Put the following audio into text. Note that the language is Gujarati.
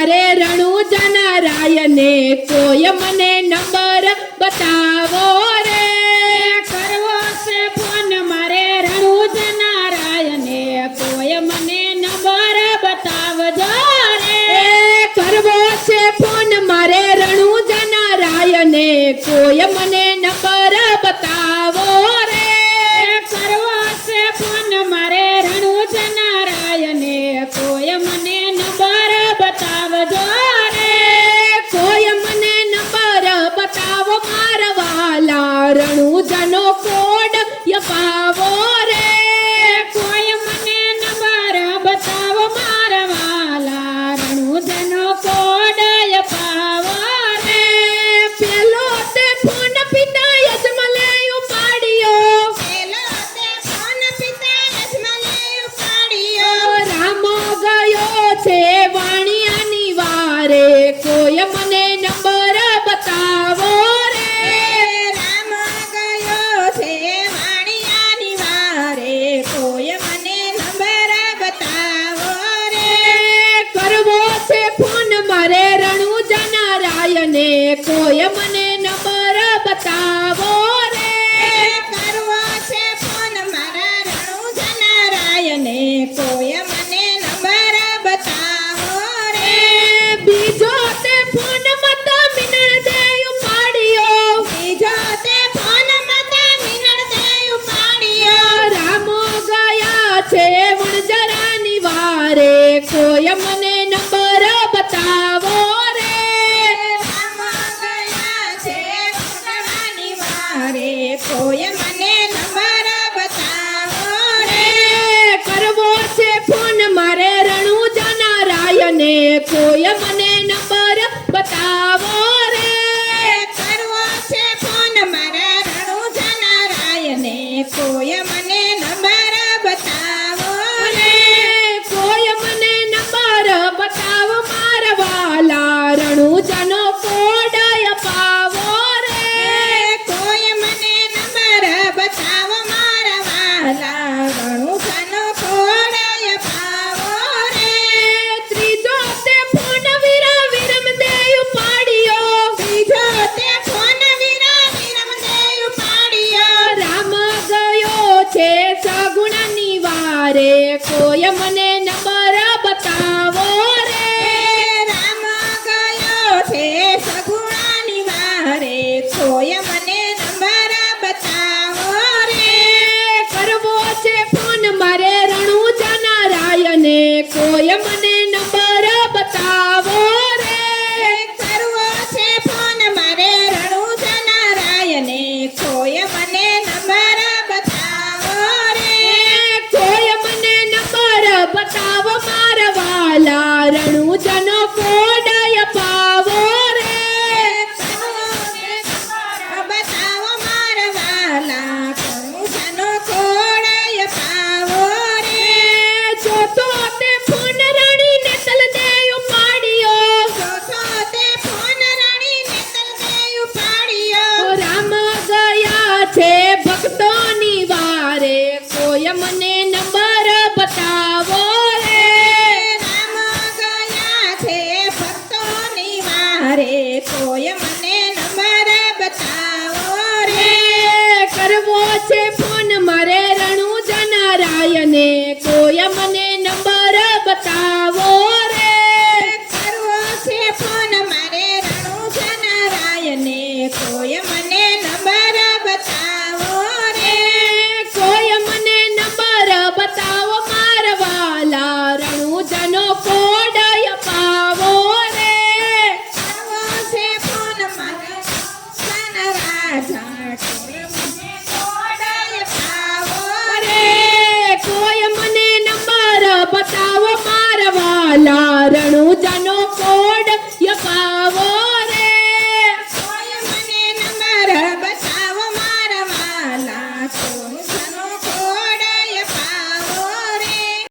મારે રણુજા નારાયણે કોઈ મને નંબર બતાવો રે કરવો છે ફોન મારે રણુજા નારાયણે કોઈ મને નંબર બતાવજો રે કરવો છે ફોન મારે રણુજા નારાયણે કોઈ મને નંબર બતાવો રે કરવો છે ફોન મારે રણુજા નારાયણે કોઈ મને નંબર બતાવજો રે કોઈ મને નંબર બતાવો મારા વાલા રણુજાનો કોડ અપાવો રે કોઈ મને નંબર બતાવો મારા વાલા રણુજાનો કોડ અપાવો રે પેલો તે ફોન પિતા યજમલે ઉપાડ્યો પેલો તે ફોન પિતા યજમલે ઉપાડ્યો રામો ગયો છે વાણિયાની વારે કોઈ મને નંબર બતાવો રે રામ ગયો છે વાણિયાની વારે કોઈ મને નંબર બતાવો રે કરવો છે ફોન મારે રણુજા નારાયણે કોઈ મને નંબર બતાવો રે કરવો છે ફોન મારા રણુજા નારાયણે કોઈ મને નંબર બતાવો રે બીજો તે ફોન મત મિનળ દે ઉપાડ્યો બીજો તે ફોન મતા મિનળ દે ઉપાડ્યો રામો ગયા છે વણજરાની વારે કોઈ મને નંબર બતાવો રે રામ ગયા છે વણજરાની વારે કોઈ મને નંબર બતાવો રે કરવો છે ફોન મારે રણુજા નારાયણે કોઈ મને નંબર બતાવો રે કરવો છે ફોન મારા રણુજા નારાયણે કોઈ મને નંબર બતાવો રે કોઈ મને નંબર બતાવો મારા વાલા રણુજાનો કોડ અપાવો રે કોઈ મને નંબર બતાવો મારા વાલા રણુજાનો કોડ અપાવો રે ત્રીજો તે ફોન વીરા વિરમ દે ઉપાડ્યો બીજો તે ફોન વીરા વિરમ દે ઉપાડ્યો રામ ગયો છે સગુણાની વારે કોઈ મને નંબર બતાવો રે રામ ગયો છે સગુણાની વારે કોઈ મને નંબર બતાવો રે કરવો છે ફોન મારે રણુજા નારાયણે કોઈ મને નંબર બતાવો રે કરવો છે ફોન મારે રણુજા નારાયણે કોઈ મને નંબર બતાવો રે કોઈ મને નંબર બતાવો મારા વાલા રણુજાનો કોડ અપાવો રે બતાવો મારા વાલા રણુજાનો કોડ અપાવો રે ચોથો તે ફોન રણીને તલ દે ઉપાડ્યો ચોથો તે ફોન રણીને તલ દે ઉપાડ્યો રામ ગયા છે ભક્તોની વારે કોઈ મને નંબર બતાવો રે રામ ગયા છે ભક્તોની વારે કોઈ મને નંબર બતાવો રે કરવો છે ફોન મારે રણુજા નારાયણે કોઈ મને નંબર બતાવો રે કરવો છે ફોન મારે રણુજા નારાયણે કોઈ મને નંબર બતાવો રે કોઈ મને નંબર બતાવો મારા વાલા રણુજાનો કોડ અપાવો રે કરવો છે ફોન મારે રાજા કોઈ